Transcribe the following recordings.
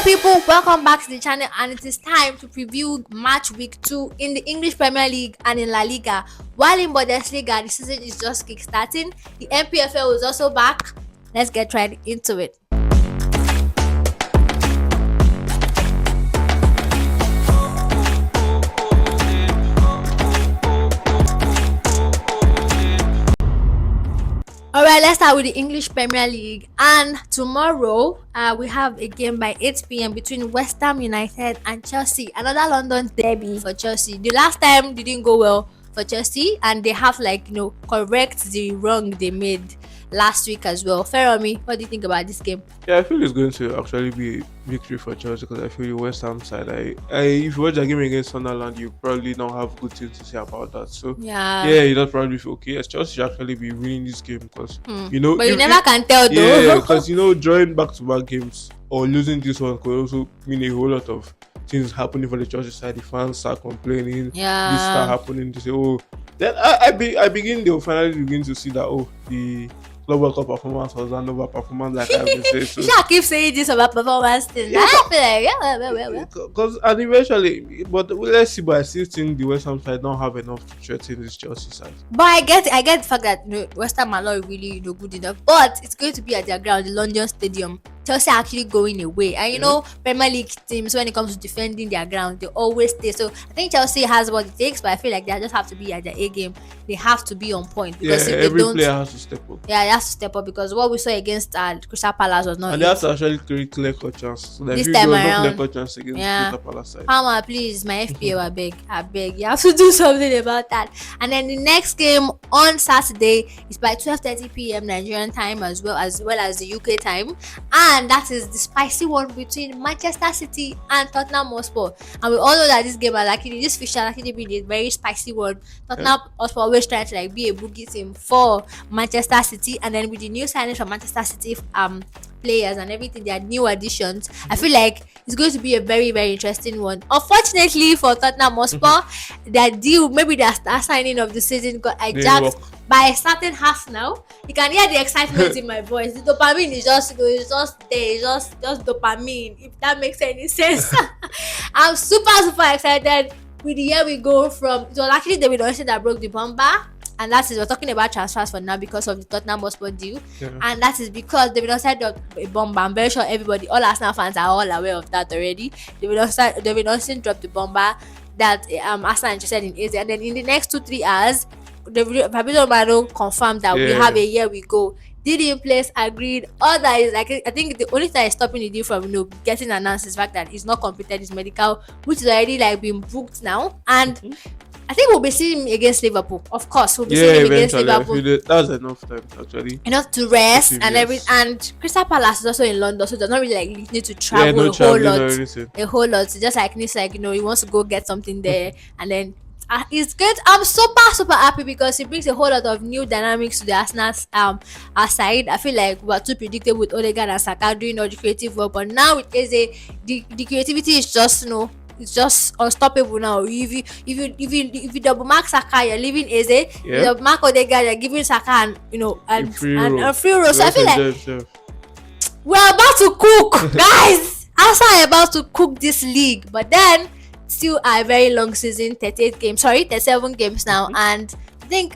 People, welcome back to the channel, and it is time to preview match week 2 in the English Premier League and in La Liga. While in Bundesliga, the season is just kick-starting. The MPFL is also back. Let's get right into it. Alright, let's start with the English Premier League. And tomorrow, we have a game by 8 p.m. between West Ham United and Chelsea. Another London derby for Chelsea. The last time didn't go well for Chelsea, and they have correct the wrong they made last week as well. Ferromi, what do you think about this game? Yeah, I feel it's going to actually be a victory for Chelsea because I feel the West Ham side. If you watch the game against Sunderland, you probably don't have good things to say about that. So yeah, you don't probably feel okay. Yes, Chelsea should actually be winning this game because but you never can tell though. Yeah, because drawing back-to-back games or losing this one could also mean a whole lot of things happening for the Chelsea side. The fans start complaining. Yeah, this start happening to say, then they'll finally begin to see that the Club World Cup performance was an over performance, like I've been saying. So, I keep saying this about performance thing. Because and eventually, but let's see. But I still think the West Ham side don't have enough to threaten this Chelsea side. But I get the fact that West Ham are not really good enough. But it's going to be at their ground, the London Stadium. Chelsea are actually going away, and Premier League teams, when it comes to defending their ground, they always stay. So I think Chelsea has what it takes, but I feel like they just have to be at their A game. They have to be on point because if every they don't, player has to step up. Yeah, they have to step up because what we saw against Crystal Palace was not. And they have to actually create clear-cut chance. So this time around, no clear-cut chance against Crystal Palace side. Palmer, please, my FPL, I beg, you have to do something about that. And then the next game on Saturday is by 12:30 p.m. Nigerian time as well as the UK time, and that is the spicy one between Manchester City and Tottenham Hotspur. And we all know that this game this fixture actually been a very spicy one. Tottenham Hotspur always trying to be a boogie team for Manchester City, and then with the new signings from Manchester City players and everything, their new additions, I feel like it's going to be a very, very interesting one. Unfortunately for Tottenham Hotspur, their deal, maybe their star signing of the season, got hijacked by a certain Arsenal. You can hear the excitement in my voice. The dopamine is just there, it's just dopamine, if that makes any sense. I'm super excited with the year we go from. It was actually David Ocean that broke the bomber. And that is, we're talking about transfers for now because of the Tottenham Hotspur deal. Yeah. And that is because David Ocean dropped a bomber. I'm very sure everybody, all Arsenal fans are all aware of that already. David Ocean dropped the bomber that Arsenal interested in AZ. And then in the next 2-3 hours, Fabrizio Romano confirmed that we have a year we go. Deal in place, agreed. All that is I think the only thing is stopping the deal from getting announced is the fact that he's not completed his medical, which is already been booked now. And I think we'll be seeing him against Liverpool. Of course, we'll be seeing him against Liverpool. That's enough time actually. Enough to rest and everything. And Crystal Palace is also in London, so does not really need to travel a whole lot. It's just needs he wants to go get something there, and then it's good. I'm super happy because it brings a whole lot of new dynamics to the Arsenal side. I feel like we're too predictable with Odegaard and Saka doing all the creative work, but now with Eze, the creativity is just it's just unstoppable now. If you double mark Saka, you're leaving Eze. You double mark Odegaard, you're giving Saka and free roll. So I feel like we're about to cook, guys. Arsenal are about to cook this league, but then still a very long season, 37 games now, and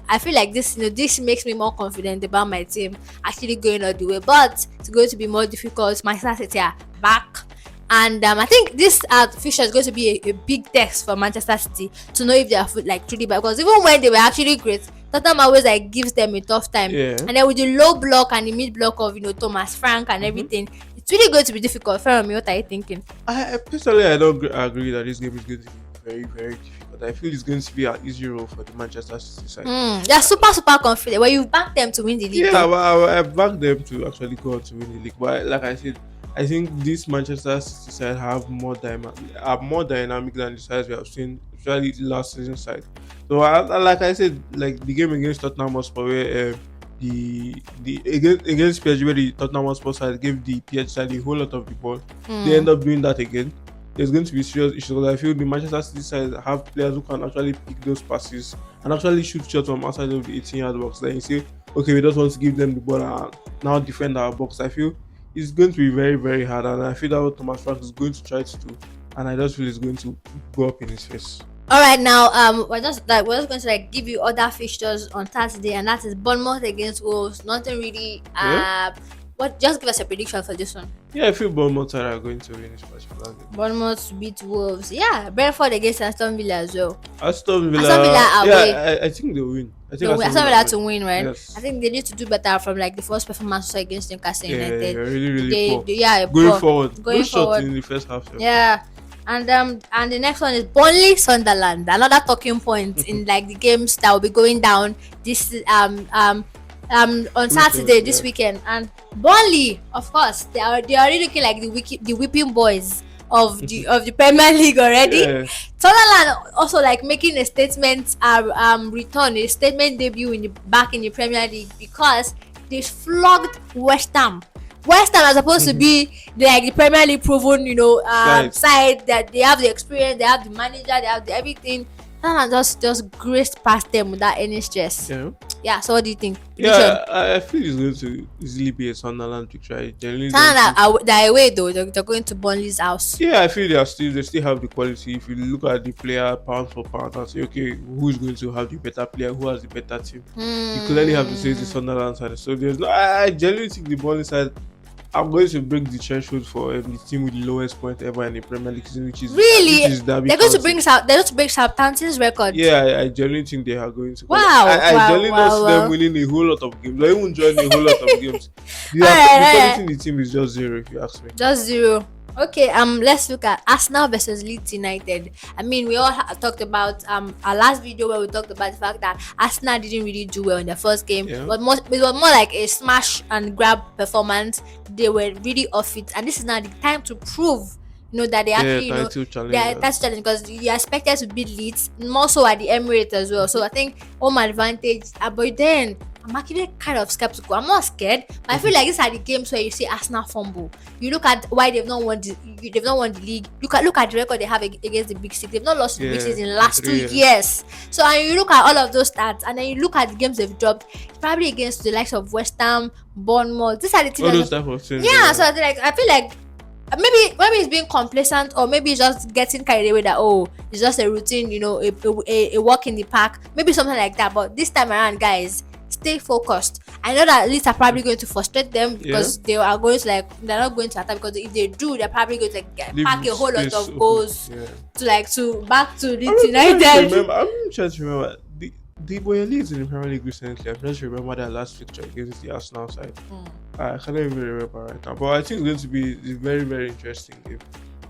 I feel like this makes me more confident about my team actually going all the way, but it's going to be more difficult. Manchester City are back. And I think this fixture is going to be a big test for Manchester City to know if they are truly back. Because even when they were actually great, Tottenham always gives them a tough time. Yeah. And then with the low block and the mid block of Thomas Frank and everything, it's really going to be difficult. Fermi, what are you thinking? I personally don't agree that this game is going to be very, very difficult. I feel it's going to be an easy role for the Manchester City side. They're super confident. Well, you backed them to win the league. Yeah, I backed them to actually go on to win the league. But like I said, I think this Manchester City side are more dynamic than the sides we have seen, especially the last season side. So, like I said, the game against Tottenham Hotspur, where against PSG, where the Tottenham Hotspur side gave the PSG side a whole lot of the ball, they end up doing that again. There's going to be serious issues because I feel the Manchester City side have players who can actually pick those passes and actually shoot shots from outside of the 18-yard box. Then you say, okay, we just want to give them the ball and now defend our box. I feel it's going to be very, very hard. And I feel that what Thomas Frank is going to try to do, and I just feel it's going to go up in his face. All right, now we're just going to like give you other fixtures on Saturday, and that is Bournemouth against Wolves. Nothing really. Yeah, What? Just give us a prediction for this one. yeah, I feel Bournemouth are going to win this particular game. Bournemouth to beat Wolves. Yeah, Brentford against Aston Villa as well. Aston Villa, Aston Villa away. yeah, I think they'll win. I think So Aston Aston Villa Villa will to win. win, right? Yes. I think they need to do better from like the first performance against Newcastle Yeah, United. really, really They, poor. yeah, Going poor. forward, Going no shot forward. in the first half. Yeah. And the next one is Burnley Sunderland. Another talking point in like the games that will be going down this on Saturday this yeah. weekend. And Burnley, of course, they are already looking like the whipping boys of the Premier League already. Yeah. Sunderland also like making a statement return, a statement debut back in the Premier League because they flogged West Ham. West Ham are supposed to be like the Premier League proven, side that they have the experience, they have the manager, they have the everything. Sunderland just graced past them without any stress. Yeah. Yeah. So what do you think? Yeah, I feel it's going to easily be a Sunderland picture. I genuinely don't Sunderland they're away though. They're going to Burnley's house. yeah, I feel they still have the quality. If you look at the player pound for pound and say, okay, who's going to have the better player, who has the better team? You clearly have to say it's the Sunderland side. So there's no. I genuinely think the Burnley side. I'm going to break the threshold for the team with the lowest point ever in the Premier League season, which is Derby they're going to County. they're going to break Southampton's record. Yeah, I genuinely think they are going to. Wow, I genuinely don't see them wow. winning a whole lot of games. Not even joining a whole lot of games. The Alright. quality in the team is just zero, if you ask me. Just 0. Okay, let's look at Arsenal versus Leeds United. I mean, we all talked about our last video where we talked about the fact that Arsenal didn't really do well in the first game. Yeah. But it was more like a smash and grab performance. They were really off it, and this is now the time to prove, that they actually, title they challenge. are that's challenge because you are expected to beat Leeds, more so at the Emirates as well. So I think home advantage. But then I'm actually kind of skeptical. I'm not scared, but I feel like these are the games where you see Arsenal fumble. You look at why they've not won the league. Look at the record they have against the Big Six. They've not lost to the Big Six in the last 2 3 years. years. So and you look at all of those stats, and then you look at the games they've dropped. It's probably against the likes of West Ham, Bournemouth. These are the All teams. those type of things. Yeah, so I feel like maybe it's being complacent, or maybe it's just getting carried away that it's just a routine, a walk in the park, maybe something like that. But this time around, guys, stay focused. I know that Leeds are probably going to frustrate them because they are going to they're not going to attack, because if they do, they're probably going to pack a whole lot of goals to back to Leeds United. I'm trying to remember the boy Leeds in the Premier League recently. I'm trying to remember their last fixture against the Arsenal side. I can't even remember right now, but I think it's going to be a very, very interesting game.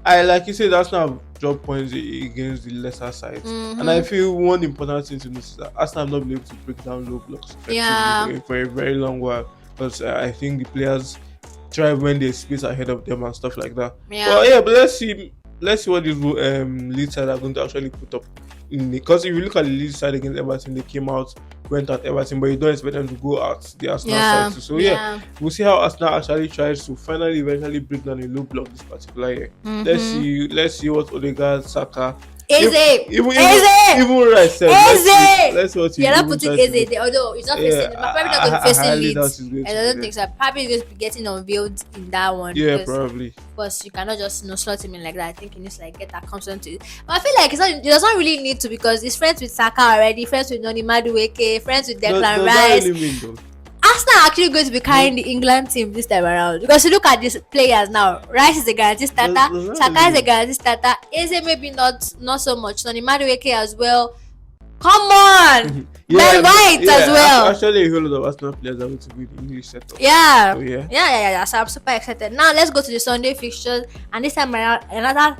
Like you said, Arsenal have dropped points against the lesser sides, and I feel one important thing to notice is that Arsenal have not been able to break down low blocks effectively for a very long while, because I think the players thrive when there's space ahead of them and stuff like that. But let's see what these Leeds side are going to actually put up. Because if you look at the Leeds side against Everton, they went at Everton, but you don't expect them to go out the Arsenal side too. So we'll see how Arsenal actually tries to eventually break down a low block this particular year. Let's see what Odegaard, Saka, even right said. Let's see what you're not putting Eze there, although it's not facing. Probably not going to be facing Leeds. I don't think so. Probably going to be getting unveiled in that one. Yeah, probably. Because you cannot just slot him in like that. I think he needs to get accustomed to it. But I feel like it does not really need to, because he's friends with Saka already, friends with Noni Madueke, friends with Declan Rice. Does that really mean though? Arsenal are actually going to be carrying the England team this time around, because you look at these players now. Rice is a guaranteed starter, Saka is a guaranteed starter, Eze maybe not so much, Noni Madueke as well. Come on! Ben White as well. Actually, a whole lot of Arsenal players are going to be in the English setup. So I'm super excited. Now let's go to the Sunday fixtures, and this time around another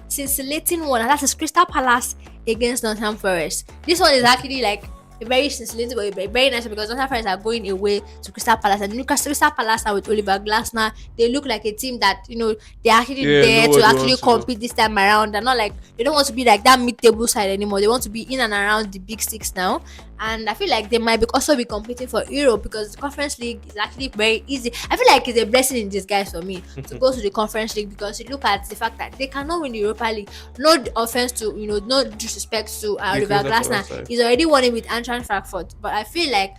scintillating one, and that is Crystal Palace against Nottingham Forest. This one is actually like a very scintillating, but very nice, because Nottingham Forest are going away to Crystal Palace, and Crystal Palace now with Oliver Glasner, they look like a team that they're actually there to actually compete this time around. They're not they don't want to be like that mid-table side anymore. They want to be in and around the big six now, and I feel like they might also be competing for Europe, because the Conference League is actually very easy. I feel like it's a blessing in disguise for me to go to the Conference League, because you look at the fact that they cannot win the Europa League. No offense to no disrespect to Oliver Glasner, he's already won it with Eintracht Frankfurt, but I feel like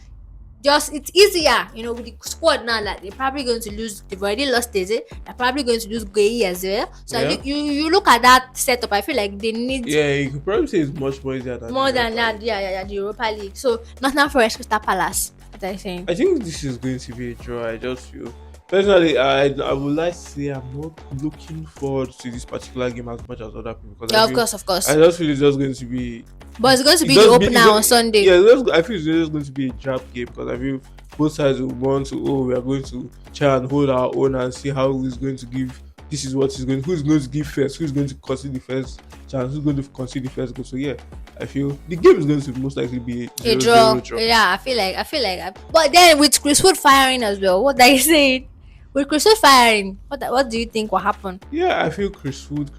just it's easier, with the squad now that they're probably going to lose. They've already lost Eze. They're probably going to lose Gay as well. So Yeah. you look at that setup. I feel like they need Yeah, you could probably say it's much more easier than the more than Europa that. League. Yeah, the Europa League. So Nottingham Forest, Crystal Palace. What are you saying? I think this is going to be a draw. I just feel personally, I would like to say I'm not looking forward to this particular game as much as other people because Yeah, of I course. just feel it's just going to be But it's going to it be the just be opener on Sunday. yeah. I feel it's just going to be a trap game because I feel both sides will want to we are going to try and hold our own and see how who's going to give. This is what who's going to give first, who's going to concede the first chance, who's going to concede the first goal. So yeah, I feel the game is going to most likely be a A 0-0 draw. draw. Yeah, I feel like. But then with Chris Wood firing as well, what are you saying? With Chris Wood firing, what do you think will happen? Yeah, I feel Chris Wood.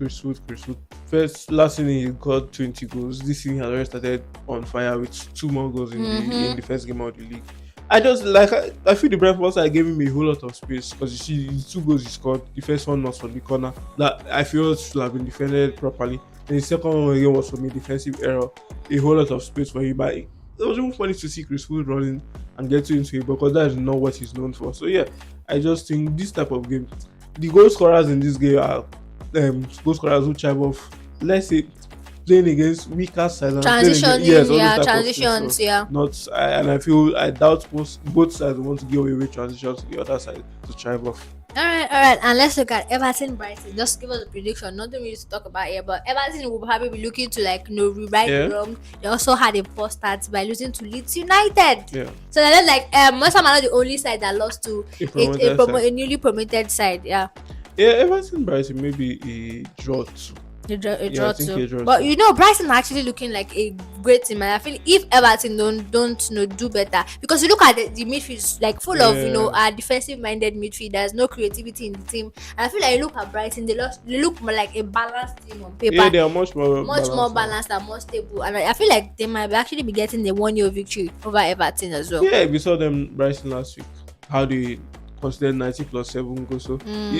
First, last season he got 20 goals. This season he has already started on fire with two more goals in the first game of the league. I just like I feel the Brentford side gave him a whole lot of space because you see the two goals he scored. The first one was from the corner that I feel should have been defended properly. And the second one again was from a defensive error. A whole lot of space for him. But it was even funny to see Chris Wood running and getting into it because that is not what he's known for. So yeah, I just think this type of game, the goal scorers in this game are goal scorers who chime off, let's say, playing against weaker sides and playing against, yes, Transitioning, all yeah, those type of things. So transitions, yeah. and I feel I doubt both sides want to give away with transitions to the other side to chime off. All right, and let's look at Everton Brighton. Just give us a prediction. Nothing really to talk about here, but Everton will probably be looking to rewrite the Yeah, wrong. They also had a poor start by losing to Leeds United. yeah. So they're not West Ham are not the only side that lost to A promoted side. a newly promoted side. Yeah. Yeah, Everton Brighton maybe a draw too. A Yeah, draw I think too. a draw But too. Brighton are actually looking like a great team. And I feel if Everton don't do better, because you look at the midfield like full of Yeah, defensive minded midfielders, no creativity in the team. And I feel like you look at Brighton, they look more like a balanced team on yeah, paper, they are much more much more balanced now. balanced and more stable. And I feel like they might actually be getting the 1-0 victory over Everton as well. Yeah, we saw them Brighton last week. How they considered 90 plus 7 goals. So they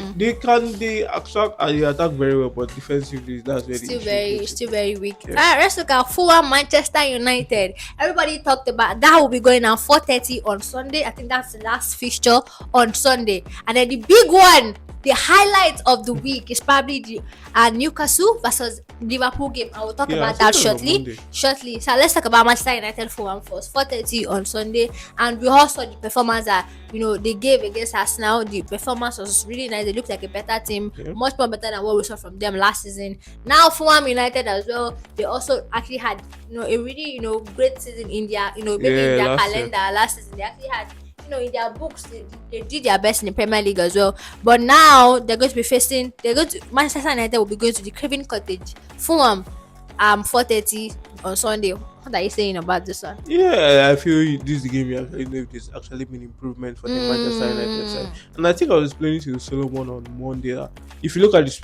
attack very well, but defensively that's where the issue comes in. Still very weak. Yeah. All right, let's look at Fulham Manchester United. Everybody talked about that will be going on 4:30 on Sunday. I think that's the last fixture on Sunday, and then the big one, the highlight of the week is probably the Newcastle versus Liverpool game. I will talk Yeah, I about think that that's on Monday. shortly. So let's talk about Manchester United Fulham first. 4:30 on Sunday, and we all saw the performance that they gave against Arsenal. The performance was really nice. They looked like a better team, Yeah. much more better than what we saw from them last season. Now Fulham United as well. They also actually had a really great season in their maybe in Yeah, their last calendar last season. They actually had in their books they did their best in the Premier League as well. But now they're going to Manchester United will be going to the Craven Cottage. Fulham 4:30 on Sunday. What are you saying about this one? Yeah, I feel this is the game you actually know if there's actually been improvement for the Manchester United side. And I think I was explaining to Solomon on Monday that if you look at if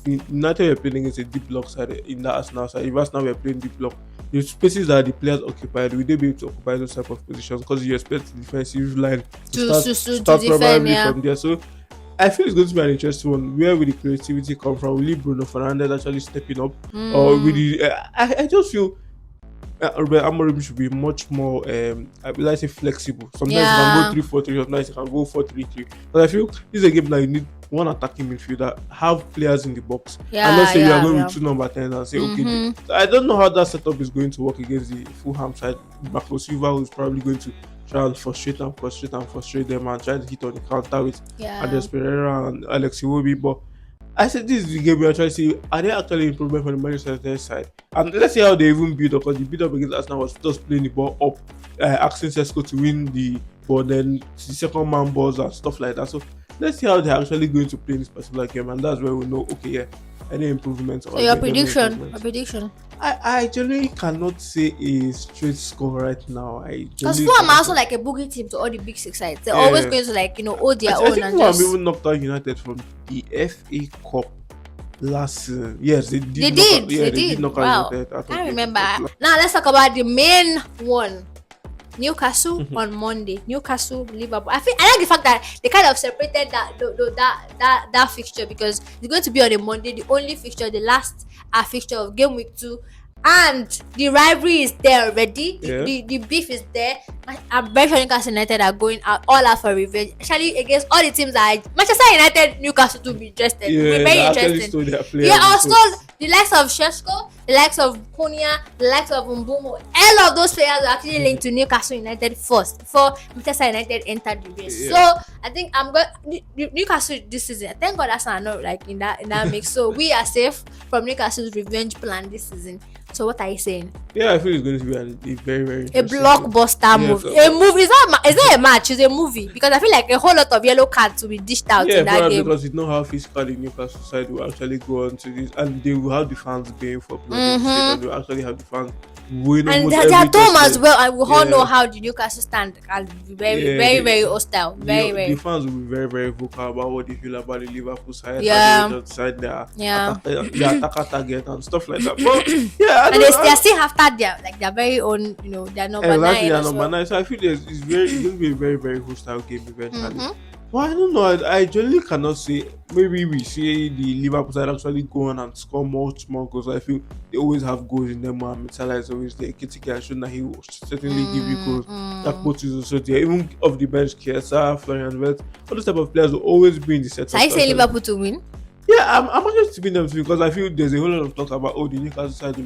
United were playing against a deep block side in that Arsenal side, if Arsenal were playing deep block, the spaces that the players occupied, will they be able to occupy those type of positions? Because you expect the defensive line To start defend, probably yeah. from there. So I feel it's going to be an interesting one. Where will the creativity come from? Will it Bruno Fernandes actually stepping up, or will the? I just feel Ruben Amorim should be much more, I would like to say flexible. Sometimes you can go 3-4-3, sometimes you can go 4-3-3. But I feel this is a game that you need one attacking midfielder, have players in the box, and not say you are going with two number 10 and say, okay. So I don't know how that setup is going to work against the Fulham side. Marco Silva is probably going to try and frustrate them and try to hit on the counter with Andres Pereira and Alex Iwobi. But I said this is the game we are trying to see, are they actually improvement from the Manchester United side? And let's see how they even build up, because the build up against Arsenal was just playing the ball up, asking Sesko to win the ball, then the second man balls and stuff like that. So let's see how they're actually going to play this particular game, and that's where we know, okay, yeah, any improvements. So your prediction? I generally cannot say a straight score right now. Because Fulham are also like a boogie team to all the big six sides. They're always going to hold their I own. think And Fulham just even knocked out United from the FA Cup last season. Yes, they did. They did. Knock Wow. out United out of I the remember. FA Cup. Now let's talk about the main one. Newcastle on Monday. Newcastle, Liverpool. I like the fact that they kind of separated that fixture, because it's going to be on a Monday, the only fixture, the last fixture of game week 2. and the rivalry is there already. Yeah. The beef is there. I'm very sure Newcastle United are going out all out for revenge, especially against all the teams that Manchester United, Newcastle to be interested. Will be Yeah, they very actually interesting. stole their Yeah, players. also the likes of Shesko, the likes of Konya, the likes of Mbumo, all of those players are actually linked to Newcastle United first before Manchester United entered the race. Yeah. So I think I'm going Newcastle this season. Thank God that's not like in that mix. So we are safe from Newcastle's revenge plan this season. So what are you saying? Yeah, I feel it's going to be a very, very A interesting game. blockbuster Yeah, movie. A movie is not a match, it's a movie. Because I feel like a whole lot of yellow cards will be dished out Yeah, in that probably game. because you know how physical the Newcastle side will actually go on to this, and they will have the fans baying for blood in the stadium. They will actually have the fans winning And almost their every dome as touchline. well, and we all Yeah. know how the Newcastle stand can be very, Yeah, very, they- very hostile. Very, The very. fans will be very, very vocal about what they feel about the Liverpool side, Yeah. and they just decide Yeah. their attacker target and stuff like that. But yeah, I And don't they still after their very own, their number exactly, 9 and as number well. 9. So I feel it's going to be a very, very hostile game eventually. Mhm. Well, I don't know. I generally cannot say. Maybe we see the Liverpool side actually go on and score much more goals. I feel they always have goals in them. Mohamed Salah is always there. Kitty has shown that he will certainly give you goals. That coach is also there. Even off the bench, Kiesa, Florian Wirtz, all those type of players will always be in the setup. So I say Liverpool to win. Yeah, I'm actually tipping them too because I feel there's a whole lot of talk about the Newcastle side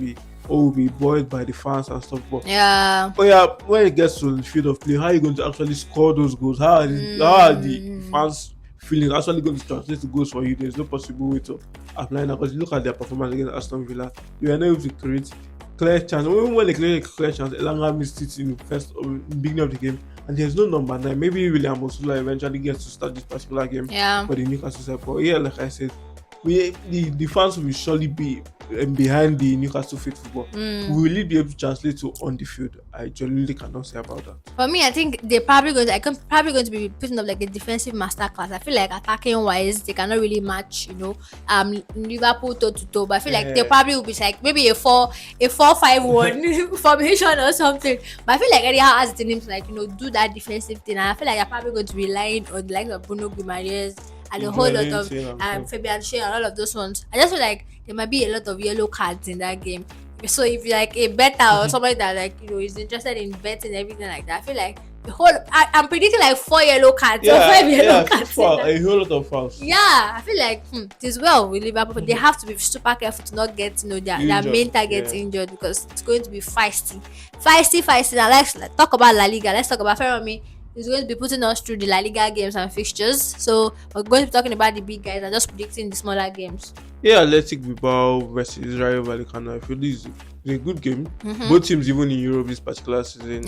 will be buoyed by the fans and stuff. Yeah. But yeah, when it gets to the field of play, how are you going to actually score those goals? How are the fans feeling actually going to translate to goals for you? There's no possible way to apply that because you look at their performance against Aston Villa, they were not able to create clear chance. Even when they create a clear chance, Elanga missed it in the beginning of the game, and there's no number 9. Maybe William Osula eventually gets to start this particular game Yeah. for the Newcastle side. But yeah, like I said, the fans will surely be behind the Newcastle faithful, but will it be able to translate to on the field? I genuinely cannot say about that. For me, I think they're probably going to be putting up like a defensive masterclass. I feel like attacking wise, they cannot really match, Liverpool toe to toe. But I feel like they probably will be like maybe a 4-5-1 formation or something. But I feel like anyhow as the names like do that defensive thing. And I feel like they're probably going to be relying on the likes of Bruno Guimaraes and a whole lot of Fabian Shea and all of those ones. I just feel like there might be a lot of yellow cards in that game. So if you're like a better or somebody that is interested in betting everything like that, I feel like I'm predicting like 4 yellow cards or 5 yellow cards. A whole lot of fouls. Yeah, I feel like it is well with Liverpool, but they have to be super careful to not get their main targets injured because it's going to be feisty. Now let's talk about La Liga. Let's talk about Ferrami. He's going to be putting us through the La Liga games and fixtures. So we're going to be talking about the big guys and just predicting the smaller games. Yeah, Athletic Bilbao versus Rayo Vallecano. I feel this is a good game. Both teams, even in Europe this particular season,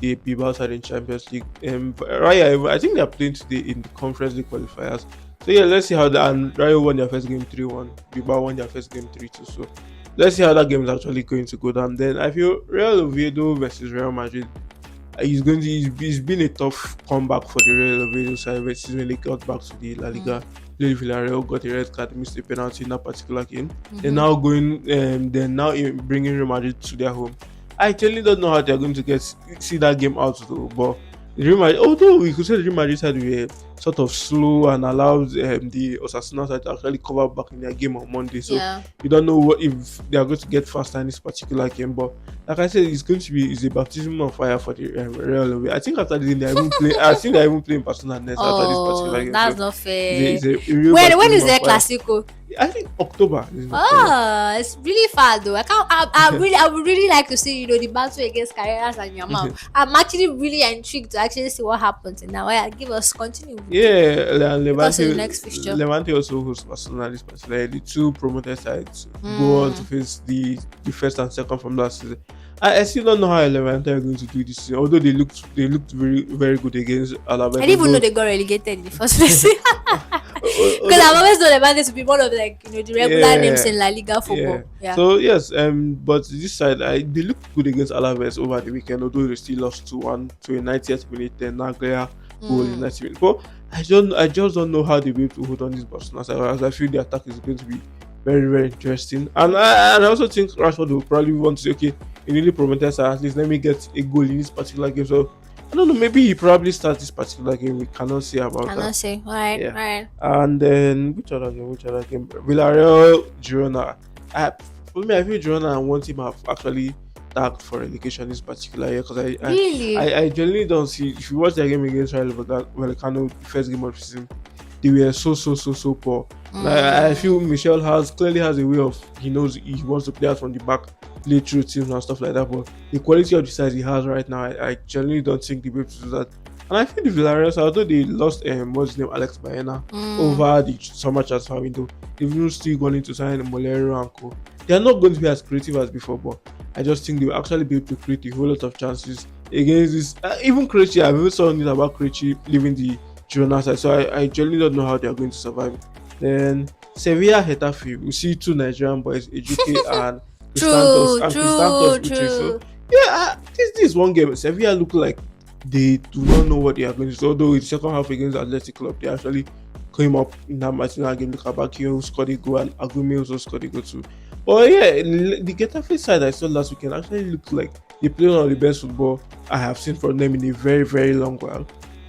the Bilbao side in Champions League. Rayo, I think they are playing today in the Conference League qualifiers. So yeah, let's see how that. And Rayo won their first game 3-1. Bilbao won their first game 3-2. So let's see how that game is actually going to go down. Then I feel Real Oviedo versus Real Madrid. It's been a tough comeback for the Real Oviedo side versus when they got back to the La Liga. Villarreal got a red card, missed a penalty in that particular game. They're now bringing Real Madrid to their home. I actually don't know how they're going to see that game out though, but Real Madrid, although we could say the Real Madrid side were sort of slow and allowed the Osasuna side to actually cover back in their game on Monday. So you don't know if they are going to get faster in this particular game. But like I said, it's a baptism of fire for the Real. I think after this game they're even playing. I think they're even playing Barcelona next after this particular game. That's so not fair. it's a real When is baptism their of fire. Clasico? I think October. It's really far though. I would really like to see the battle against Carreras and Yamal. I'm actually really intrigued to actually see what happens in now. Give us continue. Yeah, the next fixture. Levante also hosts Barcelona this particular. The two promoted sides go on to face the first and second from last season. I still don't know how Levante are going to do this season, although they looked very, very good against Alaves. I didn't even know they got relegated in the first place. Because I've always known Levante to be one of the regular names in La Liga football. Yeah. So yes, but this side they looked good against Alaves over the weekend, although they still lost 2-1 to a 90th minute. Then Naglia goal in 90 minutes. But I just don't know how they'll be able to hold on this Barcelona side. As I feel the attack is going to be very, very interesting. And I also think Rashford will probably want to say, okay, in newly promoted side, at least let me get a goal in this particular game. So I don't know, maybe he probably starts this particular game. We cannot say about that. Cannot say. All right. And then which other game? Villarreal, Girona. For me, I feel Girona and one team have actually tagged for relegation this particular year because Really? I genuinely don't see. If you watch their game against Rayo Vallecano, the first game of the season, they were so poor. And I feel Mm. Michel has clearly has a way of he knows he wants to play out from the back, play through teams and stuff like that. But the quality of the size he has right now, I genuinely don't think they'll be able to do that. And I feel the Villarreal, although they lost what's his name, Alex Baena, Mm. over the summer transfer window, they've even still gone into signing Molero and co. They are not going to be as creative as before, but I just think they will actually be able to create a whole lot of chances against this. Even Krejci, I've even saw news about Krejci leaving the Girona side, so I genuinely don't know how they are going to survive. Then Sevilla Hetafe, we see two Nigerian boys, Ejuke and True, Cristantos true, Uche. So true. yeah, this one game, Sevilla look like they do not know what they are going to do. Although in the second half against Athletic Club, they actually came up in that Martinez game. Lukabakio scored a goal and Agumi also scored a goal too. But yeah, the Getafe side I saw last weekend actually looked like they play one of the best football I have seen from them in a very long while.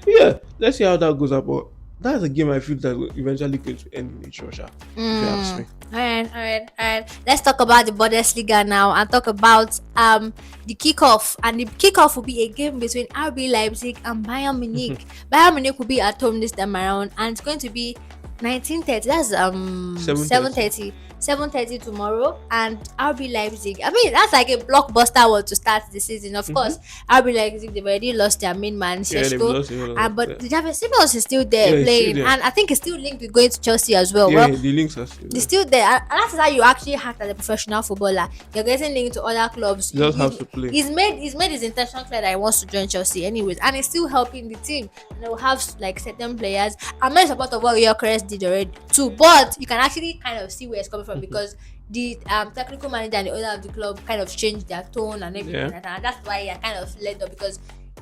Yeah, let's see how that goes up. But that's a game I feel that will eventually going to end in a draw, sha, if you ask me. All right. Let's talk about the Bundesliga now and talk about the kickoff. And the kickoff will be a game between RB Leipzig and Bayern Munich. Bayern Munich will be at home this time around, and it's going to be 19:30. That's 7:30. 7:30. 7:30 tomorrow, and RB Leipzig. I mean, that's like a blockbuster one to start the season. Of Mm-hmm. course, RB Leipzig, they've already lost their main man, Yeah, they've Sheshko, lost a whole lot and of but players. the Javier Simons is still Yeah, there it's still playing, there. and I think it's still linked with going to Chelsea as well. Yeah, Well, the links are still it's there. still there, and that's how you actually act as a professional footballer. You're getting linked to other clubs. You just have to play. He's made his intention clear that he wants to join Chelsea, anyways, and it's still helping the team. And they'll have like certain players. I'm not a supporter of what Gyökeres did already too, but you can actually kind of see where it's coming from because the technical manager and the owner of the club kind of changed their tone and everything, Yeah. and that's why I kind of led up because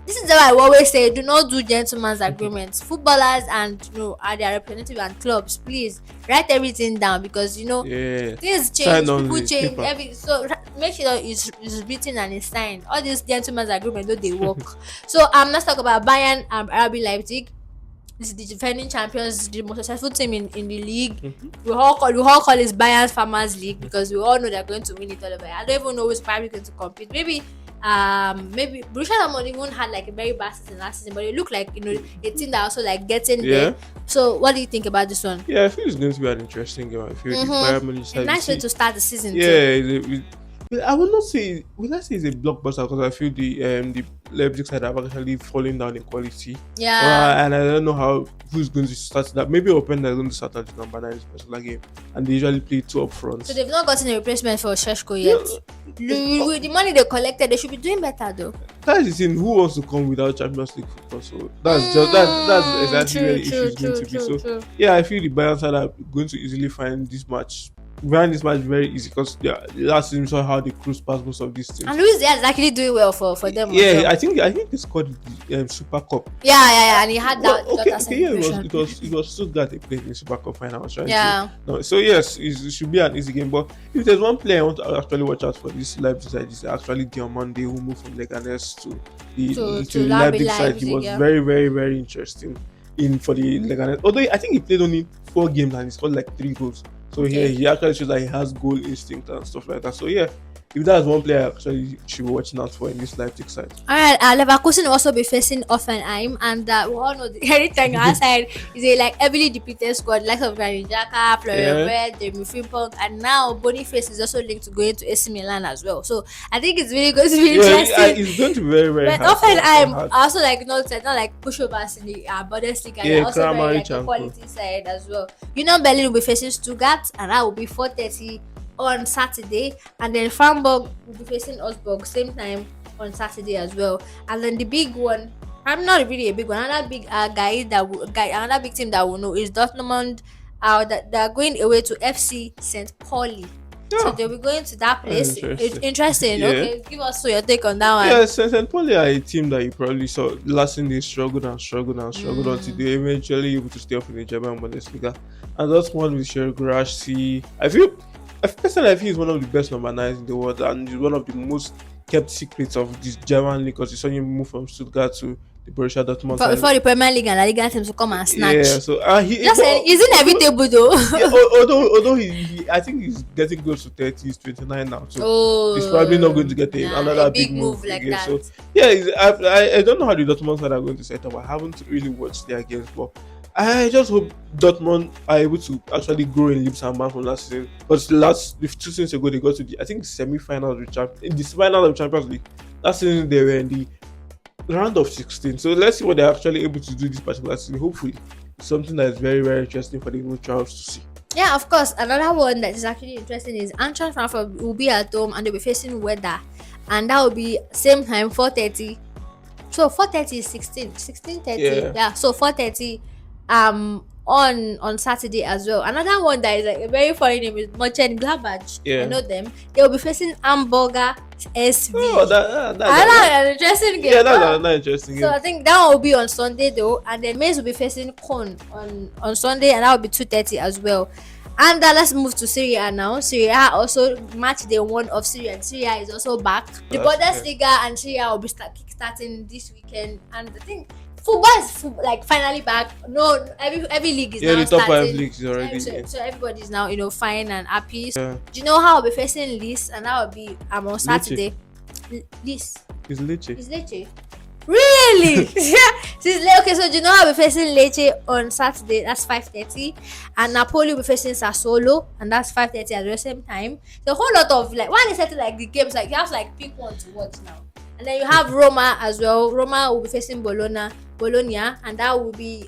this is why I always say do not do gentleman's agreements. Footballers and are their representative and clubs, please write everything down because Yeah. things change, Sign on people the change, paper. make sure it's written and it's signed. All these gentlemen's agreement don't they work? So let's talk about Bayern RB Leipzig. This is the defending champions, the most successful team in the league. Mhm. We all call this Bayern's Farmers League because we all know they're going to win it all over. I don't even know who's probably going to compete. Maybe Borussia Dortmund even had like a very bad season last season, but it looked like a team that also like getting Yeah. there. So what do you think about this one? Yeah, I feel it's going to be an interesting game. I feel the Bayern Munich A side. nice way to start the season Yeah, too. I will not say. Will I say it's a blockbuster because I feel the Leipzig side have actually fallen down in quality. Yeah. And I don't know how who's going to start that. Maybe Open is going to start at the number 9 in this particular game, and they usually play two up front. So they've not gotten a replacement for Sheshko Yeah, yet. With the money they collected, they should be doing better though. that's the thing. Who wants to come without Champions League football? So that's exactly where the issue is going to be. So True. yeah, I feel the Bayern side are going to easily find this match very easy because last season saw how they cruise past most of these teams. And Luis Diaz is actually doing well for them. Yeah, as well. I think they scored the Super Cup. Yeah, and he had that Okay, that yeah, celebration. it was Stuttgart they played in the Super Cup final. I was trying Yeah. to no, so yes, it should be an easy game. But if there's one player I want to actually watch out for this Leipzig side, is actually Diomande who moved from Leganes to the To the RB Leipzig side. He Leipzig, was yeah. very interesting in for the Leganes. Although I think he played only 4 games and he scored like 3 goals. So yeah, Okay. he actually shows that he has goal instinct and stuff like that. So yeah, if that's one player I actually should be watching out for in this Leipzig side. All right, Leverkusen will also be facing Offenheim, and we all know the Heritage outside is a like heavily depleted squad, like of Granit Xhaka, Florian Yeah. Red, Jeremy Frimpong, and now Boniface is also linked to going to AC Milan as well. So I think it's really going to be interesting. It's going to be very But hard. Offenheim hard. are also like not like pushovers in the Bundesliga. Yeah, They're also very Kramaric like a and quality side as well. Berlin will be facing Stuttgart, and that will be 4:30 on Saturday, and then Freiburg will be facing Augsburg same time on Saturday as well. And then the big one, I'm not really a big one. Another big another big team that we know is Dortmund. That they're going away to FC St. Pauli. So Yeah. they'll be going to that place. It's Interesting. interesting. Yeah. Okay, give us your take on that one. Yeah, St. Pauli are a team that you probably saw last season they struggled until they eventually able to stay up in the German Bundesliga. And that's one with Shergurashi. I feel he's one of the best number 9s in the world and he's one of the most kept secrets of this German league because you saw him move from Stuttgart to the Borussia Dortmund Before, side. before the Premier League and La Liga teams to come and Yeah, snatch. so Just saying, it's inevitable though. yeah, although I think he's getting close to 30, he's 29 now, so he's probably not going to get A another big big move move like again. that. So yeah, I don't know how the Dortmund side are going to set up. I haven't really watched their games, but I just hope Dortmund are able to actually grow in leaps and bounds from last season. Because the 2 seasons ago they got to the, I think, semi-final of in the final of Champions League. Last season they were in the round of 16. So let's see what they're actually able to do this particular season. Hopefully, it's something that is very, very interesting for the neutrals to see. Yeah, of course. Another one that is actually interesting is Eintracht Frankfurt will be at home and they'll be facing Weather, and that will be same time 4:30. So 4:30 is 16:30. Yeah. So 4:30 on Saturday as well. Another one that is like a very funny name is Mönchengladbach. Yeah. I know them. They will be facing Hamburger SV. Oh, Another an interesting game. Yeah, that's another interesting So game. I think that one will be on Sunday though, and then Mainz will be facing Köln on Sunday, and that will be 2:30 as well. And let's move to Serie A now. Serie A also match day 1 of Serie A, and Serie A is also back. The Bundesliga and Serie A will be kickstarting this weekend, and I think football is like finally back. No, every league is now the top starting. 5 leagues is already So everybody's now fine and happy. Yeah. Do you know how I'll be facing Lis, and that will be on Saturday. Lis. It's Lecce. It's Lecce. Really? Yeah. Okay, so do you know I'll be facing Lecce on Saturday? That's 5:30, and Napoli will be facing Sassuolo, and that's 5:30 at the same time. So a whole lot of like when they set like the games, like you have to like pick one to watch now. And then you have Roma as well. Roma will be facing Bologna, and that will be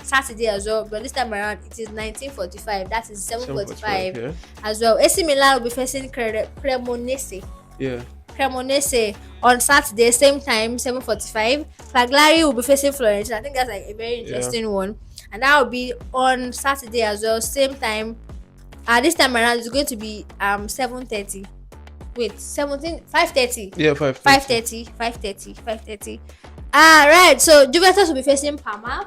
Saturday as well. But this time around it is 19:45. That is 7:45 yeah. as well. AC Milan will be facing Cremonese. Yeah. Cremonese on Saturday, same time, 7:45. Cagliari will be facing Florence. I think that's like a very interesting one, and that will be on Saturday as well, same time. This time around it's going to be 7:30. Wait, 5:30. Yeah, 5:30. 5:30. Right. So Juventus will be facing Parma.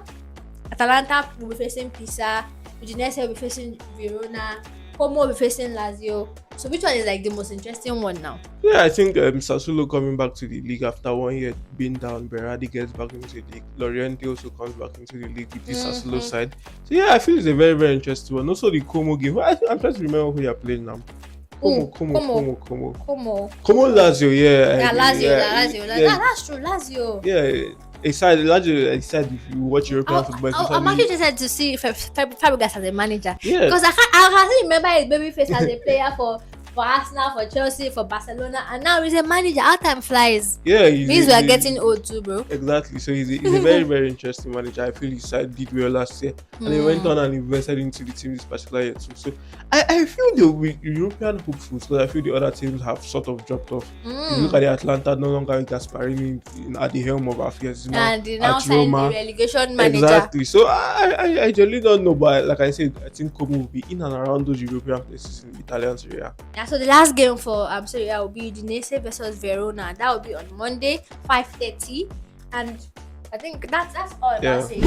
Atalanta will be facing Pisa. Udinese will be facing Verona. Como will be facing Lazio. So which one is like the most interesting one now? Yeah, I think Sassuolo coming back to the league after 1 year being down. Berardi gets back into the league. Lorienti also comes back into the league with this Sassuolo side. So yeah, I feel it's a very, very interesting one. Also the Como game. I'm trying to remember who you're playing now. Como Lazio, yeah. Yeah, Lazio. Yeah. That's true, Lazio. Yeah, Lazio said if you watch European football, I'm actually interested to see if Fabregas as a manager. Yeah. Because I can't remember his baby face as a player for Arsenal, for Chelsea, for Barcelona, and now he's a manager. How time flies. Yeah, means we are getting old too, bro. Exactly. So he's a very, very interesting manager. I feel his side did well last year, and he went on and invested into the team this particular year too. So I feel they'll be European hopefuls, because I feel the other teams have sort of dropped off. If you look at the Atlanta, no longer Gasparini at the helm of affairs. And they now signed the relegation manager. Exactly. So I generally don't know, but like I said, I think Como will be in and around those European places in the Italian Serie A. Yeah, so the last game for Serie A will be Udinese versus Verona. That will be on Monday, 5:30, and I think that's all. Yeah. That's it.